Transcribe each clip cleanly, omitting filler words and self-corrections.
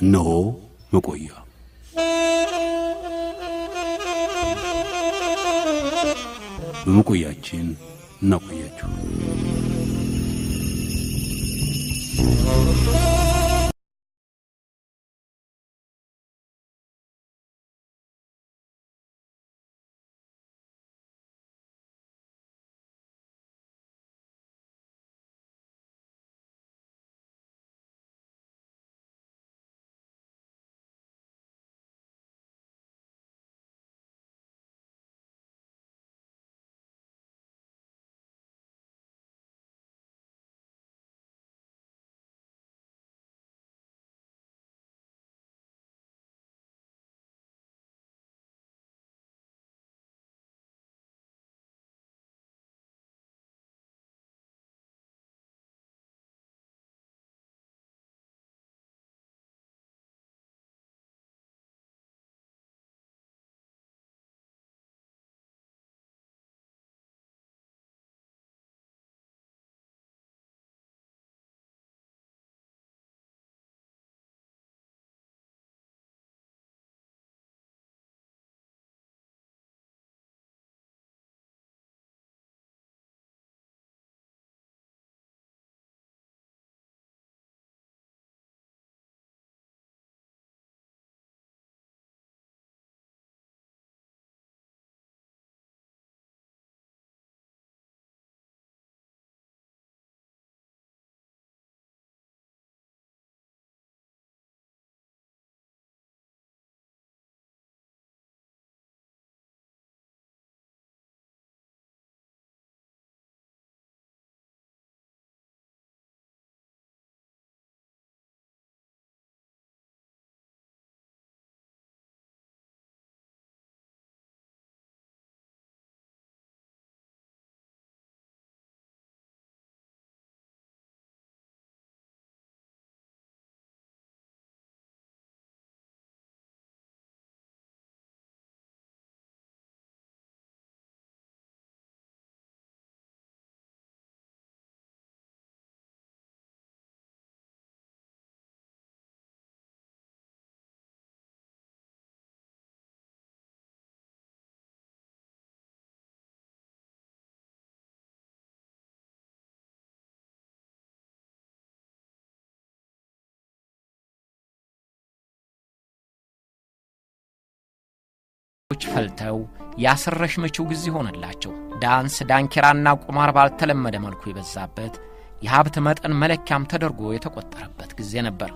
ነው መቆያ በመቆያችን እናቆያችሁ። ፈልተው ያስረሽ መጪው ጊዜ ሆነላቸው። ዳንስ ዳንኪራና ቁማር ባልተለመደ መልኩ ይበዛበት የሀብት መጠን መለኪያም ተደርጎ የተቆጠረበት ጊዜ ነበር።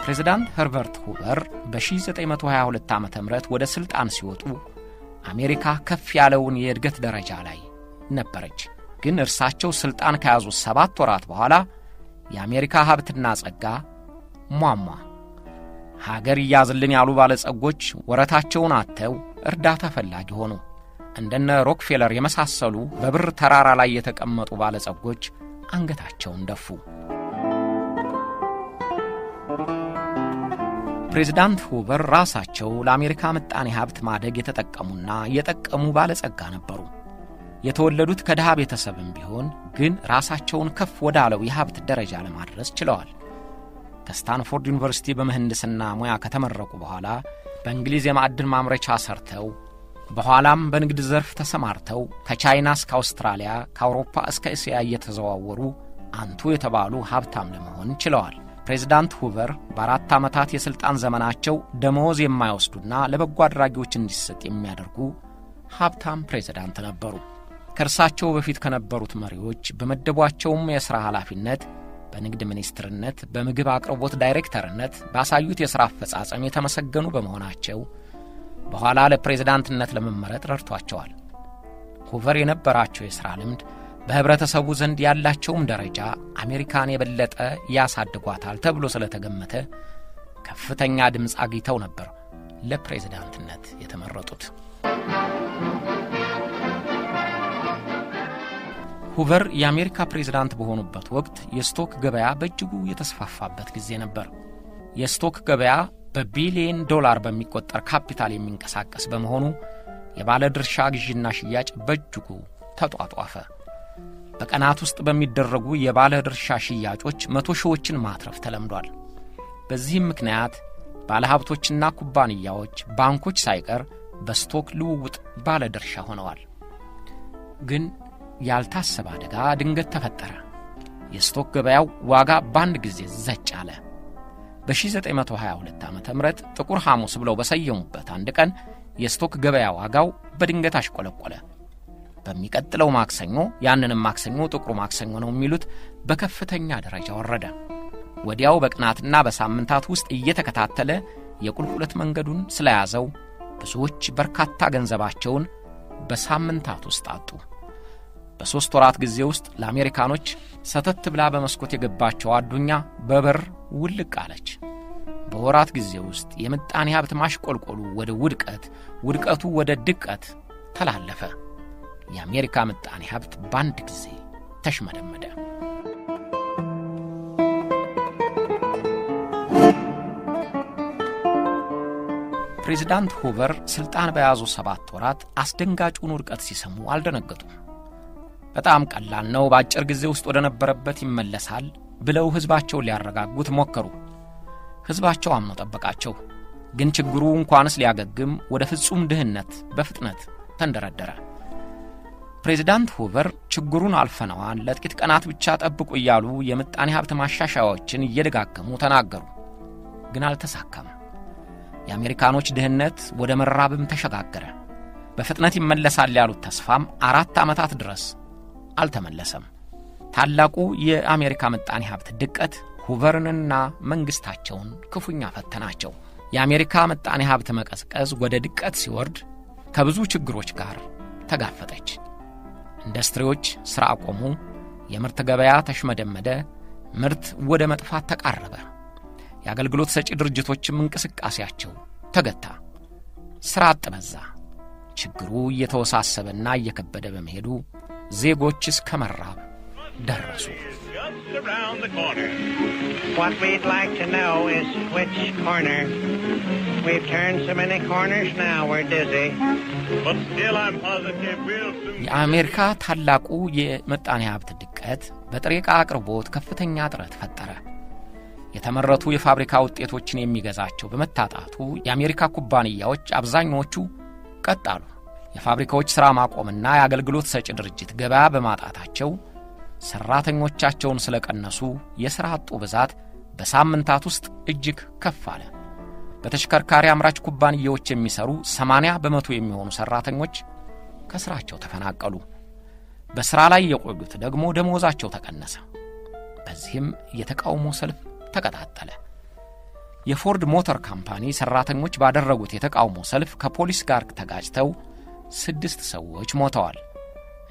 ፕሬዝደንት ሄርበርት ሁቨር በ1922 ዓ.ም ወደ ስልጣን ሲወጡ አሜሪካ ከፍ ያለውን የእድገት ደረጃ ላይ ነበረች። ግን እርሳቸው ስልጣን ከያዙ 7 ወራት በኋላ የአሜሪካ ሀብትና ጸጋ ሟሟ። ሀገር ይያዝልን ያሉ ባለጸጎች ወረታቸውን አጥተው እርዳታ ፈላጊ ሆኑ። እንደነ ሮክፌለር የመሳሰሉ በብር ተራራ ላይ የተቀመጡ ባለጸጎች አንገታቸውን ደፉ። ፕሬዝዳንት ሁቨር ራሳቸው ለአሜሪካ ምጣኔ ሀብት ማደግ የተጠቀሙና የጠቀሙ ባለጸጋ ነበሩ። የተወለዱት ከድሃ ቤተሰብም ቢሆን ግን ራሳቸውን ከፍ ወዳለው የሀብት ደረጃ ለማድረስ ችለዋል። ከስታንፎርድ ዩኒቨርሲቲ በምህንድስና ሙያ ከተመረቁ በኋላ በእንግሊዝ የማዕድን ማምረቻ ሰርተው በኋላም በንግድ ዘርፍ ተሰማርተው ከቻይና እስከ አውስትራሊያ ከአውሮፓ እስከ እስያ እየተዘዋወሩ አንቱ የተባሉ ሀብታም ለመሆን ችለዋል። ፕሬዝዳንት ሁቨር በ4 ዓመታት የሥልጣን ዘመናቸው ደመወዝ የማይወስዱና ለበጎ አድራጊዎች እንዲሰጥ የሚያደርጉ ሀብታም ፕሬዝዳንት ነበሩ። ከእርሳቸው በፊት ከነበሩት መሪዎች በመደቧቸውም የሥራ ኃላፊነት በንግድ ሚኒስትርነት፣ በምግብ አቅርቦት ዳይሬክተርነት ባሳዩት የሥራ አፈጻጸም የተመሰገኑ በመሆናቸው በኋላ ለፕሬዝዳንትነት ለመመረጥ ረድቷቸዋል። ሁቨር የነበራቸው የሥራ ልምድ በህብረተሰቡ ዘንድ ያላቸውም ደረጃ አሜሪካን የበለጠ ያሳድጓታል ተብሎ ስለተገመተ ከፍተኛ ድምፅ አግኝተው ነበር ለፕሬዝዳንትነት የተመረጡት። ሁቨር የአሜሪካ ፕሬዝዳንት በሆኑበት ወቅት የስቶክ ገበያ በእጅጉ የተስፋፋበት ጊዜ ነበር። የስቶክ ገበያ በቢሊየን ዶላር በሚቆጠር ካፒታል የሚንቀሳቀስ በመሆኑ የባለ ድርሻ ግዥና ሽያጭ በእጅጉ ተጧጧፈ። በቀናት ውስጥ በሚደረጉ የባለ ድርሻ ሽያጮች 100 ሺዎችን ማትረፍ ተለምዷል። በዚህም ምክንያት ባለሀብቶችና ኩባንያዎች፣ ባንኮች ሳይቀር በስቶክ ልውውጥ ባለ ድርሻ ሆነዋል። ግን ያልታሰበ አደጋ ድንገት ተፈጠረ። የስቶክ ገበያው ዋጋ በአንድ ጊዜ ዘጭ አለ። በ1922 ዓ.ም ጥቁር ሐሙስ ብለው በሰየሙበት አንድ ቀን የስቶክ ገበያ ዋጋው በድንገት አሽቆለቆለ። በሚቀጥለው ማክሰኞ፣ ያንንም ማክሰኞ ጥቁር ማክሰኞ ነው የሚሉት፣ በከፍተኛ ደረጃ ወረደ። ወዲያው በቀናትና በሳምንታት ውስጥ እየተከታተለ የቁልቁለት መንገዱን ስለያዘው ብዙዎች በርካታ ገንዘባቸውን በሳምንታት ውስጥ አጡ። በ3 ወራት ጊዜ ውስጥ ለአሜሪካኖች ሰተት ብላ በመስኮት የገባቸው አዱኛ በበር ውልቅ አለች። በወራት ጊዜ ውስጥ የምጣኔ ሀብት ማሽቆልቆሉ ወደ ውድቀት፣ ውድቀቱ ወደ ድቀት ተላለፈ። የአሜሪካ ምጣኔ ሀብት በአንድ ጊዜ ተሽመደመደ። ፕሬዝደንት ሁቨር ስልጣን በያዙ 7 ወራት አስደንጋጩን ውድቀት ሲሰሙ አልደነገጡም። በጣም ቀላል ነው፣ በአጭር ጊዜ ውስጥ ወደ ነበረበት ይመለሳል ብለው ህዝባቸውን ሊያረጋጉት ሞከሩ። ህዝባቸው አምኖ ጠበቃቸው። ግን ችግሩ እንኳንስ ሊያገግም ወደ ፍጹም ድህነት በፍጥነት ተንደረደረ። ፕሬዝደንት ሁቨር ችግሩን አልፈነዋል፣ ለጥቂት ቀናት ብቻ ጠብቁ እያሉ የምጣኔ ሀብት ማሻሻያዎችን እየደጋገሙ ተናገሩ። ግን አልተሳካም። የአሜሪካኖች ድህነት ወደ መራብም ተሸጋገረ። በፍጥነት ይመለሳል ያሉት ተስፋም 4 ዓመታት ድረስ አልተመለሰም። ታላቁ የአሜሪካ ምጣኔ ሀብት ድቀት ሁቨርንና መንግስታቸውን ክፉኛ ፈተናቸው። የአሜሪካ ምጣኔ ሀብት መቀዝቀዝ ወደ ድቀት ሲወርድ ከብዙ ችግሮች ጋር ተጋፈጠች። ኢንዱስትሪዎች ሥራ አቆሙ፣ የምርት ገበያ ተሽመደመደ፣ ምርት ወደ መጥፋት ተቃረበ። የአገልግሎት ሰጪ ድርጅቶችም እንቅስቃሴያቸው ተገታ። ሥራ አጥ በዛ። ችግሩ እየተወሳሰበና እየከበደ በመሄዱ ዜጎች እስከ መራብ ደረሱ። What we'd like to know is which corner. We've turned so many corners now we're dizzy. But still I'm positive we'll soon. የአሜሪካ ታላቁ የምጣኔ ሀብት ድቀት በጥሬ ዕቃ አቅርቦት ከፍተኛ እጥረት ፈጠረ። የተመረቱ የፋብሪካ ውጤቶችን የሚገዛቸው በመታጣቱ የአሜሪካ ኩባንያዎች አብዛኞቹ ቀጣሉ። የፋብሪካዎች ሥራ ማቆምና የአገልግሎት ሰጪ ድርጅት ገበያ በማጣታቸው ሰራተኞቻቸውን ስለቀነሱ የሥራ አጡ ብዛት በሳምንታት ውስጥ እጅግ ከፍ አለ። በተሽከርካሪ አምራች ኩባንያዎች የሚሰሩ 80% የሚሆኑ ሰራተኞች ከሥራቸው ተፈናቀሉ። በሥራ ላይ የቆዩት ደግሞ ደሞዛቸው ተቀነሰ። በዚህም የተቃውሞ ሰልፍ ተቀጣጠለ። የፎርድ ሞተር ካምፓኒ ሰራተኞች ባደረጉት የተቃውሞ ሰልፍ ከፖሊስ ጋር ተጋጭተው 6 ሰዎች ሞተዋል።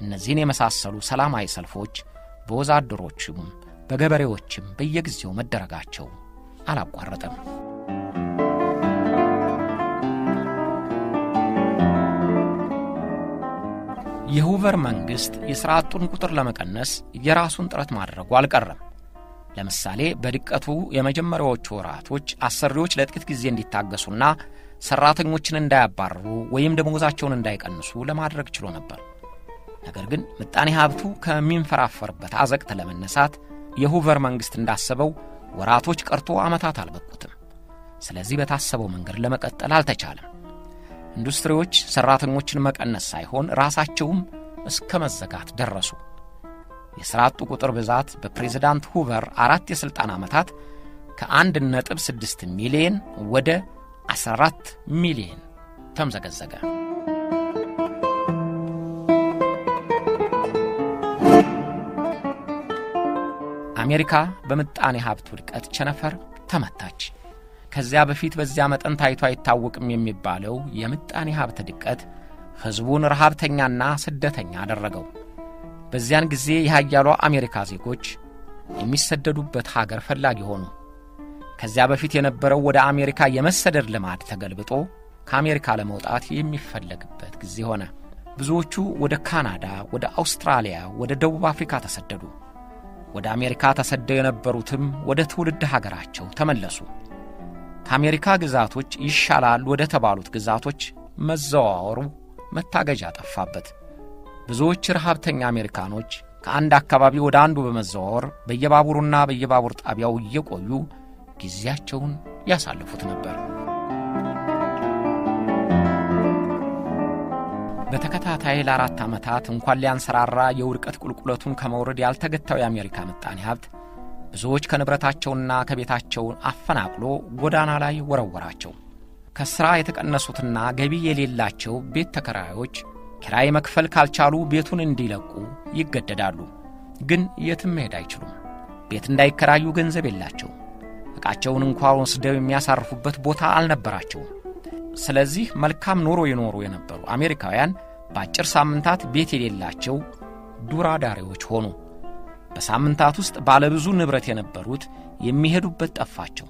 እነዚህን የመሳሰሉ ሰላማዊ ሰልፎች በወዛደሮችም በገበሬዎችም በየጊዜው መደረጋቸው አላቋረጠም። የሁቨር መንግስት የሥራ አጡን ቁጥር ለመቀነስ የራሱን ጥረት ማድረጉ አልቀረም። ለምሳሌ በድቀቱ የመጀመሪያዎቹ ወራቶች አሰሪዎች ለጥቂት ጊዜ እንዲታገሱና ሰራተኞችን እንዳያባርሩ ወይም ደሞዛቸውን እንዳይቀንሱ ለማድረግ ችሎ ነበር። ነገር ግን ምጣኔ ሀብቱ ከሚንፈራፈርበት አዘቅት ለመነሳት የሁቨር መንግስት እንዳሰበው ወራቶች ቀርቶ ዓመታት አልበቁትም። ስለዚህ በታሰበው መንገድ ለመቀጠል አልተቻለም። ኢንዱስትሪዎች ሰራተኞችን መቀነስ ሳይሆን ራሳቸውም እስከ መዘጋት ደረሱ። የሥራ አጡ ቁጥር ብዛት በፕሬዝደንት ሁቨር 4 የሥልጣን ዓመታት ከ1.6 ሚሊዮን ወደ 14 ሚሊዮን ተምዘገዘገ። አሜሪካ በምጣኔ ሀብት ውድቀት ቸነፈር ተመታች። ከዚያ በፊት በዚያ መጠን ታይቶ አይታወቅም የሚባለው የምጣኔ ሀብት ድቀት ሕዝቡን ረሃብተኛና ስደተኛ አደረገው። በዚያን ጊዜ የኃያሏ አሜሪካ ዜጎች የሚሰደዱበት ሀገር ፈላጊ ሆኑ። ከዚያ በፊት የነበረው ወደ አሜሪካ የመሰደድ ልማድ ተገልብጦ ከአሜሪካ ለመውጣት የሚፈለግበት ጊዜ ሆነ። ብዙዎቹ ወደ ካናዳ፣ ወደ አውስትራሊያ፣ ወደ ደቡብ አፍሪካ ተሰደዱ። ወደ አሜሪካ ተሰደው የነበሩትም ወደ ትውልድ ሀገራቸው ተመለሱ። ከአሜሪካ ግዛቶች ይሻላል ወደ ተባሉት ግዛቶች መዘዋወሩ መታገጃ ጠፋበት። ብዙዎች ረሃብተኛ አሜሪካኖች ከአንድ አካባቢ ወደ አንዱ በመዘዋወር በየባቡሩና በየባቡር ጣቢያው እየቆዩ ጊዜያቸውን ያሳልፉት ነበር። በተከታታይ ለ4 ዓመታት እንኳን ሊያንሰራራ የውድቀት ቁልቁለቱን ከመውረድ ያልተገታው የአሜሪካ ምጣኔ ሀብት ብዙዎች ከንብረታቸውና ከቤታቸው አፈናቅሎ ጎዳና ላይ ወረወራቸው። ከሥራ የተቀነሱትና ገቢ የሌላቸው ቤት ተከራዮች ኪራይ መክፈል ካልቻሉ ቤቱን እንዲለቁ ይገደዳሉ። ግን የትም መሄድ አይችሉም። ቤት እንዳይከራዩ ገንዘብ የላቸው። ዕቃቸውን እንኳን ወስደው የሚያሳርፉበት ቦታ አልነበራቸውም። ስለዚህ መልካም ኑሮ ይኖሩ የነበሩ አሜሪካውያን በአጭር ሳምንታት ቤት የሌላቸው ዱር አዳሪዎች ሆኑ። በሳምንታት ውስጥ ባለብዙ ንብረት የነበሩት የሚሄዱበት ጠፋቸው።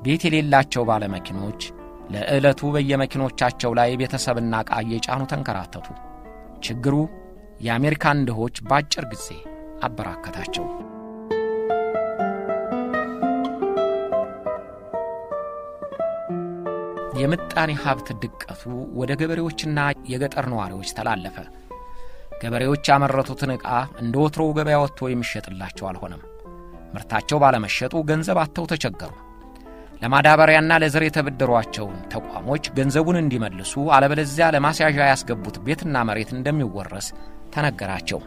ቤት የሌላቸው ባለመኪኖች ለዕለቱ በየመኪኖቻቸው ላይ ቤተሰብና ዕቃ እየጫኑ ተንከራተቱ። ችግሩ የአሜሪካን ድሆች በአጭር ጊዜ አበራከታቸው። የምጣኔ ሀብት ድቀቱ ወደ ገበሬዎችና የገጠር ነዋሪዎች ተላለፈ። ገበሬዎች ያመረቱትን ዕቃ እንደ ወትሮው ገበያ ወጥቶ የሚሸጥላቸው አልሆነም። ምርታቸው ባለመሸጡ ገንዘብ አጥተው ተቸገሩ። ለማዳበሪያና ለዘር የተበደሯቸውን ተቋሞች ገንዘቡን እንዲመልሱ አለበለዚያ ለማስያዣ ያስገቡት ቤትና መሬት እንደሚወረስ ተነገራቸው።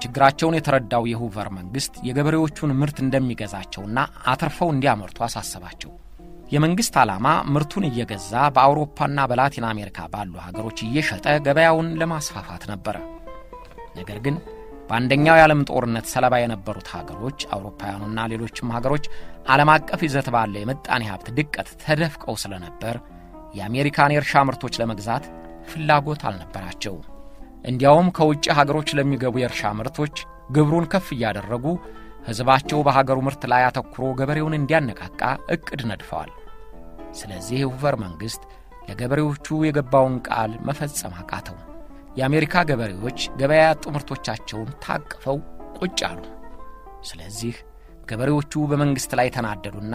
ችግራቸውን የተረዳው የሁቨር መንግሥት የገበሬዎቹን ምርት እንደሚገዛቸውና አትርፈው እንዲያመርቱ አሳሰባቸው። የመንግሥት ዓላማ ምርቱን እየገዛ በአውሮፓና በላቲን አሜሪካ ባሉ ሀገሮች እየሸጠ ገበያውን ለማስፋፋት ነበር። ነገር ግን በአንደኛው የዓለም ጦርነት ሰለባ የነበሩት ሀገሮች አውሮፓውያኑና ሌሎችም ሀገሮች ዓለም አቀፍ ይዘት ባለ የምጣኔ ሀብት ድቀት ተደፍቀው ስለነበር የአሜሪካን የእርሻ ምርቶች ለመግዛት ፍላጎት አልነበራቸው። እንዲያውም ከውጭ ሀገሮች ለሚገቡ የእርሻ ምርቶች ግብሩን ከፍ እያደረጉ ሕዝባቸው በሀገሩ ምርት ላይ አተኩሮ ገበሬውን እንዲያነቃቃ ዕቅድ ነድፈዋል። ስለዚህ የሁቨር መንግሥት ለገበሬዎቹ የገባውን ቃል መፈጸም አቃተው። የአሜሪካ ገበሬዎች ገበያ ያጡ ምርቶቻቸውን ታቅፈው ቁጭ አሉ። ስለዚህ ገበሬዎቹ በመንግሥት ላይ ተናደዱና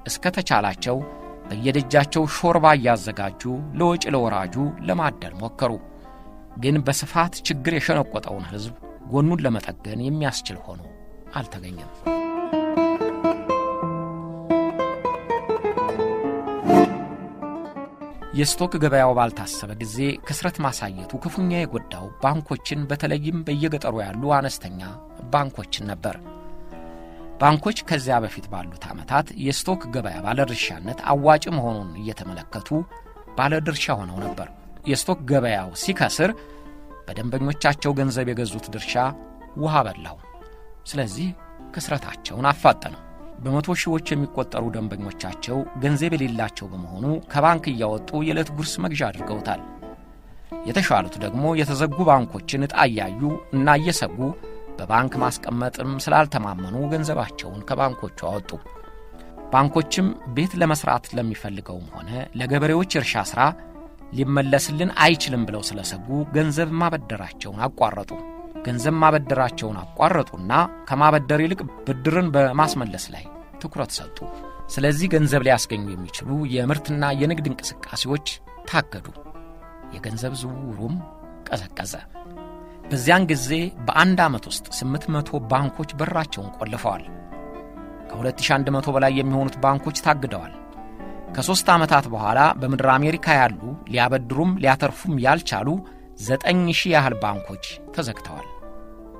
እስከ ተቻላቸው በየደጃቸው ሾርባ እያዘጋጁ ለወጭ ለወራጁ ለማደል ሞከሩ። ግን በስፋት ችግር የሸነቆጠውን ሕዝብ ጎኑን ለመጠገን የሚያስችል ሆኖ አልተገኘም። የስቶክ ገበያው ባልታሰበ ጊዜ ክስረት ማሳየቱ ክፉኛ የጎዳው ባንኮችን በተለይም በየገጠሩ ያሉ አነስተኛ ባንኮችን ነበር። ባንኮች ከዚያ በፊት ባሉት ዓመታት የስቶክ ገበያ ባለድርሻነት አዋጭ መሆኑን እየተመለከቱ ባለድርሻ ሆነው ነበር። የስቶክ ገበያው ሲከስር በደንበኞቻቸው ገንዘብ የገዙት ድርሻ ውሃ በላው። ስለዚህ ክስረታቸውን አፋጠነው። በመቶ ሺዎች የሚቆጠሩ ደንበኞቻቸው ገንዘብ የሌላቸው በመሆኑ ከባንክ እያወጡ የዕለት ጉርስ መግዣ አድርገውታል። የተሻሉት ደግሞ የተዘጉ ባንኮችን ዕጣ እያዩ እና እየሰጉ በባንክ ማስቀመጥም ስላልተማመኑ ገንዘባቸውን ከባንኮቹ አወጡ። ባንኮችም ቤት ለመስራት ለሚፈልገውም ሆነ ለገበሬዎች እርሻ ሥራ ሊመለስልን አይችልም ብለው ስለሰጉ ገንዘብ ማበደራቸውን አቋረጡ። ገንዘብ ማበደራቸውን አቋረጡና ከማበደር ይልቅ ብድርን በማስመለስ ላይ ትኩረት ሰጡ። ስለዚህ ገንዘብ ሊያስገኙ የሚችሉ የምርትና የንግድ እንቅስቃሴዎች ታገዱ። የገንዘብ ዝውውሩም ቀዘቀዘ። በዚያን ጊዜ በአንድ ዓመት ውስጥ 800 ባንኮች በራቸውን ቆልፈዋል። ከ2100 በላይ የሚሆኑት ባንኮች ታግደዋል። ከ3 ዓመታት በኋላ በምድር አሜሪካ ያሉ ሊያበድሩም ሊያተርፉም ያልቻሉ 9000 ያህል ባንኮች ተዘግተዋል።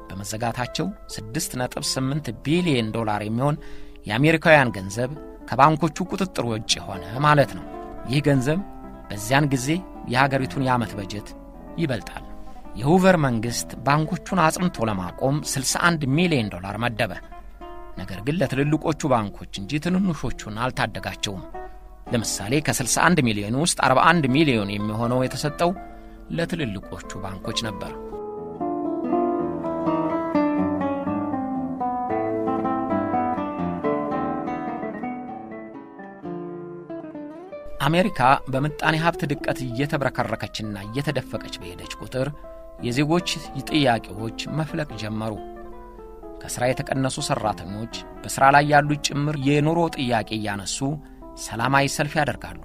በመዘጋታቸው 6.8 ቢሊዮን ዶላር የሚሆን የአሜሪካውያን ገንዘብ ከባንኮቹ ቁጥጥር ውጭ ሆነ ማለት ነው። ይህ ገንዘብ በዚያን ጊዜ የሀገሪቱን የዓመት በጀት ይበልጣል። የሁቨር መንግሥት ባንኮቹን አጽንቶ ለማቆም 61 ሚሊዮን ዶላር መደበ። ነገር ግን ለትልልቆቹ ባንኮች እንጂ ትንንሾቹን አልታደጋቸውም። ለምሳሌ ከ61 ሚሊዮን ውስጥ 41 ሚሊዮን የሚሆነው የተሰጠው ለትልልቆቹ ባንኮች ነበር። አሜሪካ በምጣኔ ሀብት ድቀት እየተብረከረከችና እየተደፈቀች በሄደች ቁጥር የዜጎች ጥያቄዎች መፍለቅ ጀመሩ። ከሥራ የተቀነሱ ሠራተኞች በሥራ ላይ ያሉት ጭምር የኑሮ ጥያቄ እያነሱ ሰላማዊ ሰልፍ ያደርጋሉ።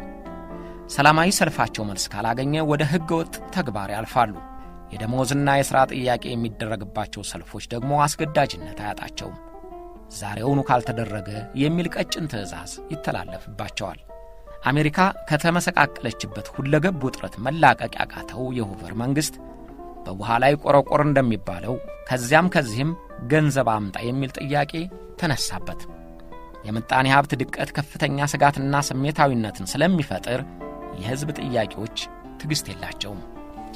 ሰላማዊ ሰልፋቸው መልስ ካላገኘ ወደ ሕገወጥ ተግባር ያልፋሉ። የደሞዝና የሥራ ጥያቄ የሚደረግባቸው ሰልፎች ደግሞ አስገዳጅነት አያጣቸውም። ዛሬውኑ ካልተደረገ የሚል ቀጭን ትዕዛዝ ይተላለፍባቸዋል። አሜሪካ ከተመሰቃቀለችበት ሁለገብ ውጥረት መላቀቅ ያቃተው የሁቨር መንግሥት በውሃ ላይ ቆረቆር እንደሚባለው ከዚያም ከዚህም ገንዘብ አምጣ የሚል ጥያቄ ተነሳበት። የምጣኔ ሀብት ድቀት ከፍተኛ ስጋትና ስሜታዊነትን ስለሚፈጥር የሕዝብ ጥያቄዎች ትዕግሥት የላቸውም።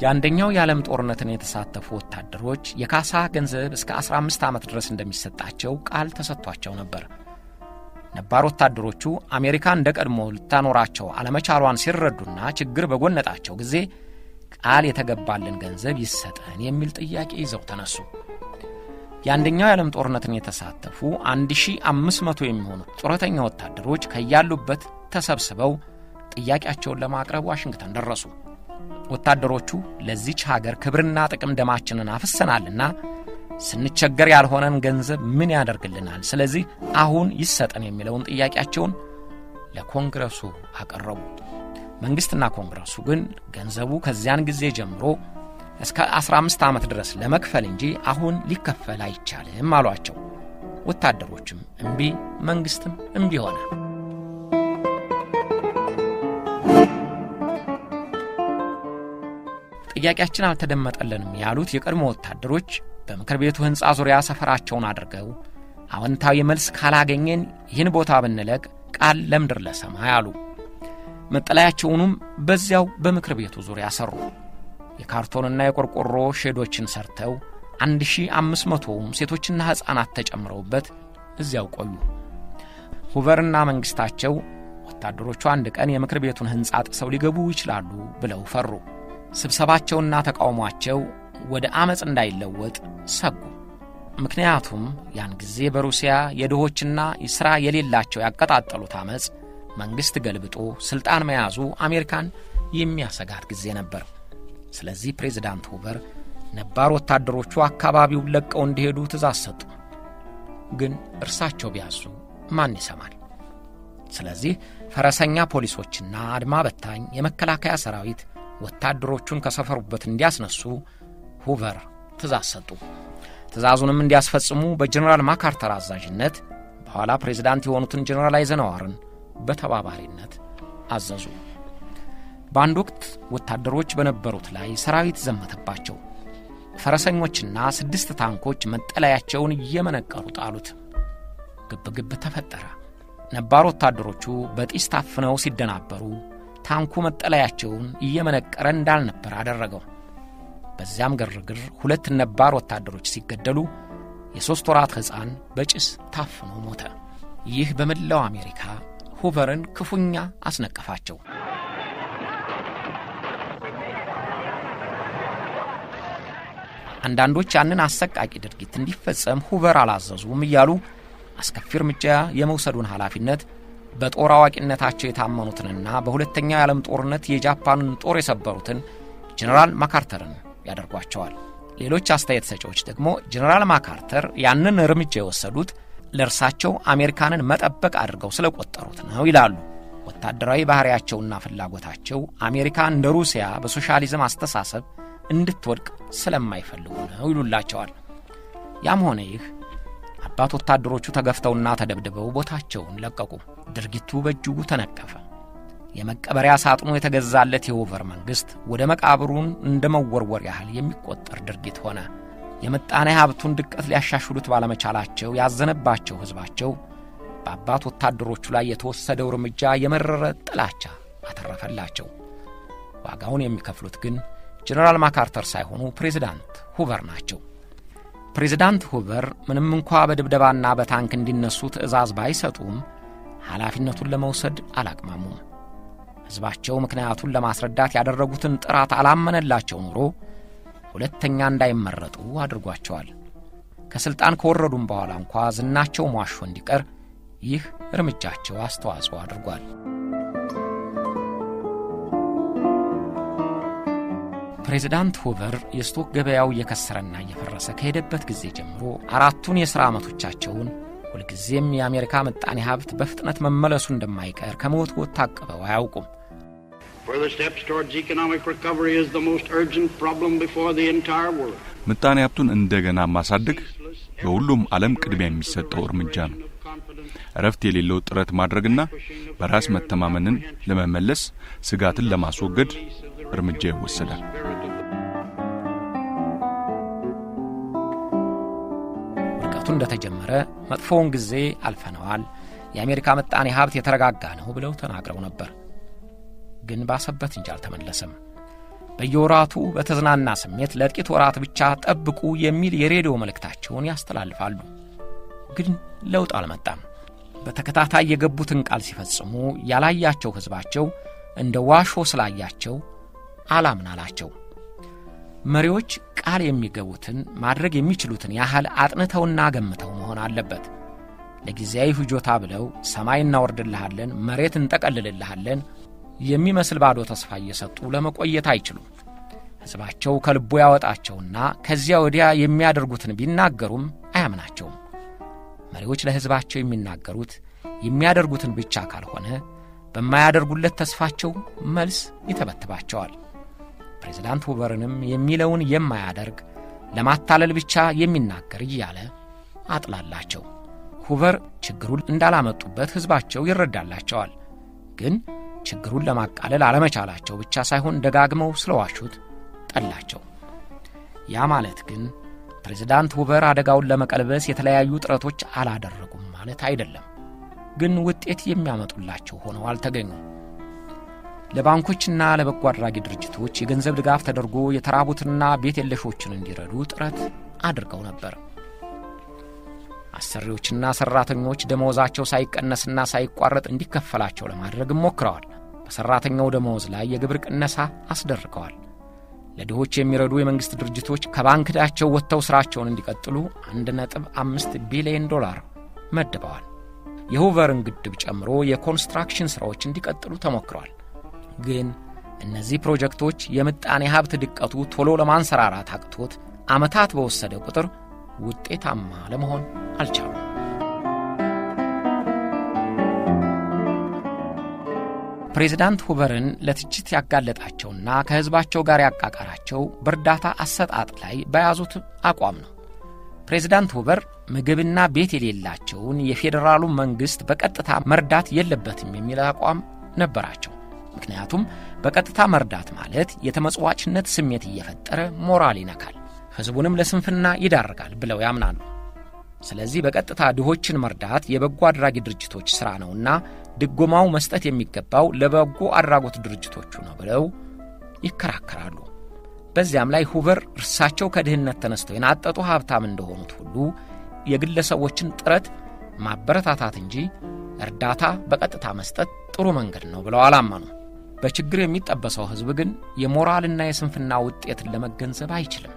የአንደኛው የዓለም ጦርነትን የተሳተፉ ወታደሮች የካሳ ገንዘብ እስከ 15 ዓመት ድረስ እንደሚሰጣቸው ቃል ተሰጥቷቸው ነበር። ነባር ወታደሮቹ አሜሪካ እንደ ቀድሞ ልታኖራቸው አለመቻሏን ሲረዱና ችግር በጎነጣቸው ጊዜ ቃል የተገባልን ገንዘብ ይሰጠን የሚል ጥያቄ ይዘው ተነሱ። የአንደኛው የዓለም ጦርነትን የተሳተፉ 1500 የሚሆኑ ጡረተኛ ወታደሮች ከያሉበት ተሰብስበው ጥያቄያቸውን ለማቅረብ ዋሽንግተን ደረሱ። ወታደሮቹ ለዚች ሀገር ክብርና ጥቅም ደማችንን አፍሰናልና ስንቸገር ያልሆነን ገንዘብ ምን ያደርግልናል? ስለዚህ አሁን ይሰጠን የሚለውን ጥያቄያቸውን ለኮንግረሱ አቀረቡ። መንግሥትና ኮንግረሱ ግን ገንዘቡ ከዚያን ጊዜ ጀምሮ እስከ 15 ዓመት ድረስ ለመክፈል እንጂ አሁን ሊከፈል አይቻልም አሏቸው። ወታደሮችም እምቢ፣ መንግሥትም እምቢ ሆነ። ጥያቄያችን አልተደመጠልንም ያሉት የቀድሞ ወታደሮች በምክር ቤቱ ሕንፃ ዙሪያ ሰፈራቸውን አድርገው አዎንታዊ መልስ ካላገኘን ይህን ቦታ ብንለቅ ቃል ለምድር ለሰማይ አሉ። መጠለያቸውንም በዚያው በምክር ቤቱ ዙሪያ ሰሩ። የካርቶንና የቆርቆሮ ሼዶችን ሰርተው 1500ም ሴቶችና ሕፃናት ተጨምረውበት እዚያው ቆዩ። ሁቨርና መንግሥታቸው ወታደሮቹ አንድ ቀን የምክር ቤቱን ሕንፃ ጥሰው ሊገቡ ይችላሉ ብለው ፈሩ። ስብሰባቸውና ተቃውሟቸው ወደ አመጽ እንዳይለወጥ ሰጉ። ምክንያቱም ያን ጊዜ በሩሲያ የድሆችና ሥራ የሌላቸው ያቀጣጠሉት አመጽ መንግሥት ገልብጦ ሥልጣን መያዙ አሜሪካን የሚያሰጋት ጊዜ ነበር። ስለዚህ ፕሬዝዳንት ሁቨር ነባር ወታደሮቹ አካባቢውን ለቀው እንዲሄዱ ትእዛዝ ሰጡ። ግን እርሳቸው ቢያዙ ማን ይሰማል? ስለዚህ ፈረሰኛ ፖሊሶችና አድማ በታኝ የመከላከያ ሰራዊት ወታደሮቹን ከሰፈሩበት እንዲያስነሱ ሁቨር ትእዛዝ ሰጡ። ትእዛዙንም እንዲያስፈጽሙ በጀነራል ማካርተር አዛዥነት በኋላ ፕሬዝዳንት የሆኑትን ጀነራል አይዘናዋርን በተባባሪነት አዘዙ። በአንድ ወቅት ወታደሮች በነበሩት ላይ ሰራዊት ዘመተባቸው። ፈረሰኞችና 6 ታንኮች መጠለያቸውን እየመነቀሩ ጣሉት። ግብግብ ተፈጠረ። ነባር ወታደሮቹ በጢስ ታፍነው ሲደናበሩ፣ ታንኩ መጠለያቸውን እየመነቀረ እንዳልነበር አደረገው። በዚያም ግርግር 2 ነባር ወታደሮች ሲገደሉ የ3 ወራት ሕፃን በጭስ ታፍኖ ሞተ። ይህ በመላው አሜሪካ ሁቨርን ክፉኛ አስነቀፋቸው። አንዳንዶች ያንን አሰቃቂ ድርጊት እንዲፈጸም ሁቨር አላዘዙም እያሉ አስከፊ እርምጃ የመውሰዱን ኃላፊነት በጦር አዋቂነታቸው የታመኑትንና በሁለተኛው የዓለም ጦርነት የጃፓንን ጦር የሰበሩትን ጀነራል ማካርተርን ያደርጓቸዋል። ሌሎች አስተያየት ሰጪዎች ደግሞ ጀነራል ማካርተር ያንን እርምጃ የወሰዱት ለእርሳቸው አሜሪካንን መጠበቅ አድርገው ስለቆጠሩት ነው ይላሉ። ወታደራዊ ባህሪያቸውና ፍላጎታቸው አሜሪካ እንደ ሩሲያ በሶሻሊዝም አስተሳሰብ እንድትወድቅ ስለማይፈልጉ ነው ይሉላቸዋል። ያም ሆነ ይህ አባት ወታደሮቹ ተገፍተውና ተደብድበው ቦታቸውን ለቀቁ። ድርጊቱ በእጅጉ ተነቀፈ። የመቀበሪያ ሳጥኑ የተገዛለት የሁቨር መንግስት ወደ መቃብሩን እንደመወርወር ያህል የሚቆጠር ድርጊት ሆነ። የምጣኔ ሀብቱን ድቀት ሊያሻሽሉት ባለመቻላቸው ያዘነባቸው ህዝባቸው በአባት ወታደሮቹ ላይ የተወሰደው እርምጃ የመረረ ጥላቻ አተረፈላቸው። ዋጋውን የሚከፍሉት ግን ጀነራል ማካርተር ሳይሆኑ ፕሬዝዳንት ሁቨር ናቸው። ፕሬዝዳንት ሁቨር ምንም እንኳ በድብደባና በታንክ እንዲነሱ ትዕዛዝ ባይሰጡም ኃላፊነቱን ለመውሰድ አላቅማሙም። ህዝባቸው ምክንያቱን ለማስረዳት ያደረጉትን ጥራት አላመነላቸው ኑሮ ሁለተኛ እንዳይመረጡ አድርጓቸዋል። ከስልጣን ከወረዱም በኋላ እንኳ ዝናቸው ሟሾ እንዲቀር ይህ እርምጃቸው አስተዋጽኦ አድርጓል። ፕሬዝዳንት ሁቨር የስቶክ ገበያው እየከሰረና እየፈረሰ ከሄደበት ጊዜ ጀምሮ 4ቱን የሥራ ዓመቶቻቸውን ሁልጊዜም የአሜሪካ ምጣኔ ሀብት በፍጥነት መመለሱ እንደማይቀር ከመወትወት ታቅበው አያውቁም። ምጣኔ ሀብቱን እንደገና ማሳደግ በሁሉም ዓለም ቅድሚያ የሚሰጠው እርምጃ ነው። እረፍት የሌለው ጥረት ማድረግና በራስ መተማመንን ለመመለስ ስጋትን ለማስወገድ እርምጃ ይወሰዳል። ውድቀቱ እንደተጀመረ መጥፎውን ጊዜ አልፈነዋል፣ የአሜሪካ ምጣኔ ሀብት የተረጋጋ ነው ብለው ተናግረው ነበር። ግን ባሰበት እንጂ አልተመለሰም። በየወራቱ በተዝናና ስሜት ለጥቂት ወራት ብቻ ጠብቁ የሚል የሬዲዮ መልእክታቸውን ያስተላልፋሉ። ግን ለውጥ አልመጣም። በተከታታይ የገቡትን ቃል ሲፈጽሙ ያላያቸው ህዝባቸው እንደ ዋሾ ስላያቸው አላምናላቸው። መሪዎች ቃል የሚገቡትን ማድረግ የሚችሉትን ያህል አጥንተውና ገምተው መሆን አለበት። ለጊዜያዊ ፍጆታ ብለው ሰማይ እናወርድልሃለን፣ መሬት እንጠቀልልልሃለን የሚመስል ባዶ ተስፋ እየሰጡ ለመቆየት አይችሉም። ህዝባቸው ከልቡ ያወጣቸውና ከዚያ ወዲያ የሚያደርጉትን ቢናገሩም አያምናቸውም። መሪዎች ለህዝባቸው የሚናገሩት የሚያደርጉትን ብቻ ካልሆነ በማያደርጉለት ተስፋቸው መልስ ይተበትባቸዋል። ፕሬዝዳንት ሁቨርንም የሚለውን የማያደርግ ለማታለል ብቻ የሚናገር እያለ አጥላላቸው። ሁቨር ችግሩን እንዳላመጡበት ህዝባቸው ይረዳላቸዋል። ግን ችግሩን ለማቃለል አለመቻላቸው ብቻ ሳይሆን ደጋግመው ስለዋሹት ጠላቸው። ያ ማለት ግን ፕሬዝዳንት ሁቨር አደጋውን ለመቀልበስ የተለያዩ ጥረቶች አላደረጉም ማለት አይደለም። ግን ውጤት የሚያመጡላቸው ሆነው አልተገኙም። ለባንኮችና ለበጎ አድራጊ ድርጅቶች የገንዘብ ድጋፍ ተደርጎ የተራቡትና ቤት የለሾችን እንዲረዱ ጥረት አድርገው ነበር። አሰሪዎችና ሰራተኞች ደመወዛቸው ሳይቀነስና ሳይቋረጥ እንዲከፈላቸው ለማድረግ ሞክረዋል። በሰራተኛው ደመወዝ ላይ የግብር ቅነሳ አስደርገዋል። ለድሆች የሚረዱ የመንግስት ድርጅቶች ከባንክ ዕዳቸው ወጥተው ስራቸውን እንዲቀጥሉ $1.5 ቢሊዮን መድበዋል። የሁቨርን ግድብ ጨምሮ የኮንስትራክሽን ስራዎች እንዲቀጥሉ ተሞክረዋል። ግን እነዚህ ፕሮጀክቶች የምጣኔ ሀብት ድቀቱ ቶሎ ለማንሰራራት አቅቶት ዓመታት በወሰደ ቁጥር ውጤታማ ለመሆን አልቻሉም። ፕሬዝዳንት ሁቨርን ለትችት ያጋለጣቸውና ከህዝባቸው ጋር ያቃቃራቸው በእርዳታ አሰጣጥ ላይ በያዙት አቋም ነው። ፕሬዝዳንት ሁቨር ምግብና ቤት የሌላቸውን የፌዴራሉ መንግስት በቀጥታ መርዳት የለበትም የሚል አቋም ነበራቸው። ምክንያቱም በቀጥታ መርዳት ማለት የተመጽዋዕነት ስሜት እየፈጠረ ሞራል ይነካል፣ ህዝቡንም ለስንፍና ይዳርጋል ብለው ያምናሉ። ስለዚህ በቀጥታ ድሆችን መርዳት የበጎ አድራጊ ድርጅቶች ሥራ ነውና ድጎማው መስጠት የሚገባው ለበጎ አድራጎት ድርጅቶቹ ነው ብለው ይከራከራሉ። በዚያም ላይ ሁቨር እርሳቸው ከድህነት ተነስተው የናጠጡ ሀብታም እንደሆኑት ሁሉ የግለሰቦችን ጥረት ማበረታታት እንጂ እርዳታ በቀጥታ መስጠት ጥሩ መንገድ ነው ብለው አላመኑ። በችግር የሚጠበሰው ህዝብ ግን የሞራልና የስንፍና ውጤትን ለመገንዘብ አይችልም።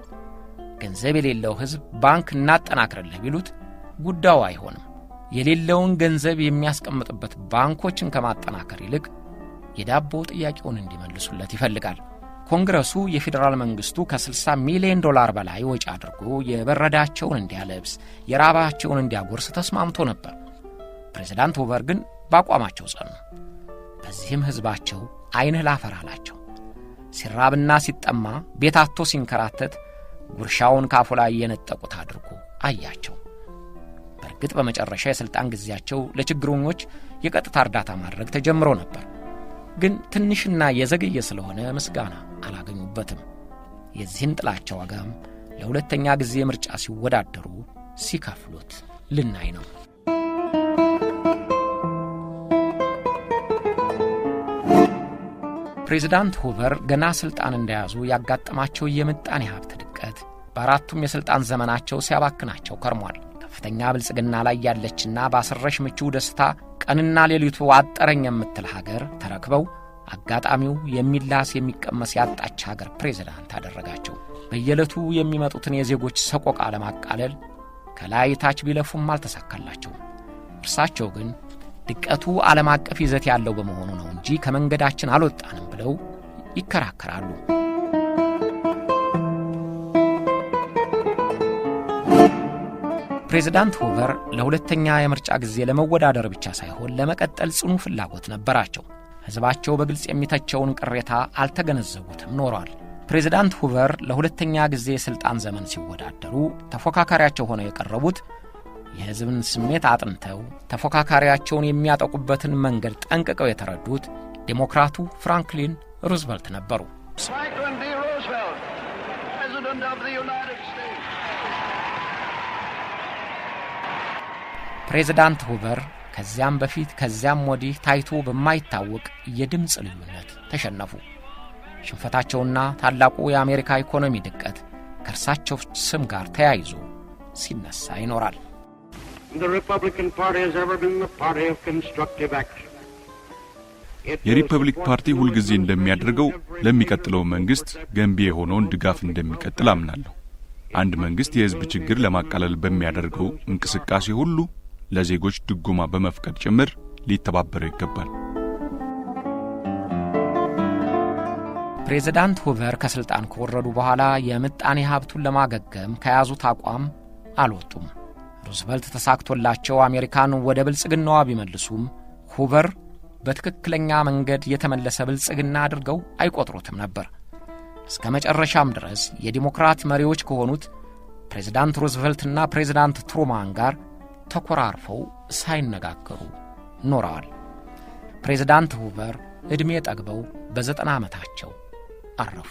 ገንዘብ የሌለው ህዝብ ባንክ እናጠናክርልህ ቢሉት ጉዳዩ አይሆንም። የሌለውን ገንዘብ የሚያስቀምጥበት ባንኮችን ከማጠናከር ይልቅ የዳቦ ጥያቄውን እንዲመልሱለት ይፈልጋል። ኮንግረሱ የፌደራል መንግስቱ ከ$60 ሚሊዮን በላይ ወጪ አድርጎ የበረዳቸውን እንዲያለብስ የራባቸውን እንዲያጎርስ ተስማምቶ ነበር። ፕሬዝዳንት ሁቨር ግን ባቋማቸው ጸኑ። በዚህም ህዝባቸው አይንህ ላፈር አላቸው። ሲራብና ሲጠማ ቤታቶ ሲንከራተት ጉርሻውን ካፉ ላይ የነጠቁት አድርጎ አያቸው። በእርግጥ በመጨረሻ የሥልጣን ጊዜያቸው ለችግረኞች የቀጥታ እርዳታ ማድረግ ተጀምሮ ነበር። ግን ትንሽና የዘገየ ስለሆነ ምስጋና አላገኙበትም። የዚህን ጥላቸው ዋጋም ለሁለተኛ ጊዜ ምርጫ ሲወዳደሩ ሲከፍሉት ልናይ ነው። ፕሬዝዳንት ሁቨር ገና ስልጣን እንደያዙ ያጋጠማቸው የምጣኔ ሀብት ድቀት በአራቱም የስልጣን ዘመናቸው ሲያባክናቸው ከርሟል። ከፍተኛ ብልጽግና ላይ ያለችና ባሰረሽ ምቹ ደስታ ቀንና ሌሊቱ አጠረኝ የምትል ሀገር ተረክበው አጋጣሚው የሚላስ የሚቀመስ ያጣች ሀገር ፕሬዝዳንት አደረጋቸው። በየዕለቱ የሚመጡትን የዜጎች ሰቆቃ ለማቃለል ከላይ ታች ቢለፉም አልተሳካላቸው። እርሳቸው ግን ድቀቱ ዓለም አቀፍ ይዘት ያለው በመሆኑ ነው እንጂ ከመንገዳችን አልወጣንም ብለው ይከራከራሉ። ፕሬዝዳንት ሁቨር ለሁለተኛ የምርጫ ጊዜ ለመወዳደር ብቻ ሳይሆን ለመቀጠል ጽኑ ፍላጎት ነበራቸው። ሕዝባቸው በግልጽ የሚተቸውን ቅሬታ አልተገነዘቡትም ኖሯል። ፕሬዝዳንት ሁቨር ለሁለተኛ ጊዜ የሥልጣን ዘመን ሲወዳደሩ ተፎካካሪያቸው ሆነው የቀረቡት የሕዝብን ስሜት አጥንተው ተፎካካሪያቸውን የሚያጠቁበትን መንገድ ጠንቅቀው የተረዱት ዴሞክራቱ ፍራንክሊን ሩዝቨልት ነበሩ። ፕሬዝዳንት ሁቨር ከዚያም በፊት ከዚያም ወዲህ ታይቶ በማይታወቅ የድምፅ ልዩነት ተሸነፉ። ሽንፈታቸውና ታላቁ የአሜሪካ ኢኮኖሚ ድቀት ከእርሳቸው ስም ጋር ተያይዞ ሲነሳ ይኖራል። የሪፐብሊክ ፓርቲ ሁልጊዜ እንደሚያደርገው ለሚቀጥለው መንግስት ገንቢ የሆነውን ድጋፍ እንደሚቀጥል አምናለሁ። አንድ መንግስት የህዝብ ችግር ለማቃለል በሚያደርገው እንቅስቃሴ ሁሉ ለዜጎች ድጎማ በመፍቀድ ጭምር ሊተባበረው ይገባል። ፕሬዝዳንት ሁቨር ከስልጣን ከወረዱ በኋላ የምጣኔ ሀብቱን ለማገገም ከያዙት አቋም አልወጡም። ሩዝቨልት ተሳክቶላቸው አሜሪካን ወደ ብልጽግናዋ ቢመልሱም ሁቨር በትክክለኛ መንገድ የተመለሰ ብልጽግና አድርገው አይቆጥሩትም ነበር። እስከ መጨረሻም ድረስ የዲሞክራት መሪዎች ከሆኑት ፕሬዝዳንት ሩዝቨልትና ፕሬዝዳንት ትሩማን ጋር ተኮራርፈው ሳይነጋገሩ ኖረዋል። ፕሬዝዳንት ሁቨር ዕድሜ ጠግበው በ90 ዓመታቸው አረፉ።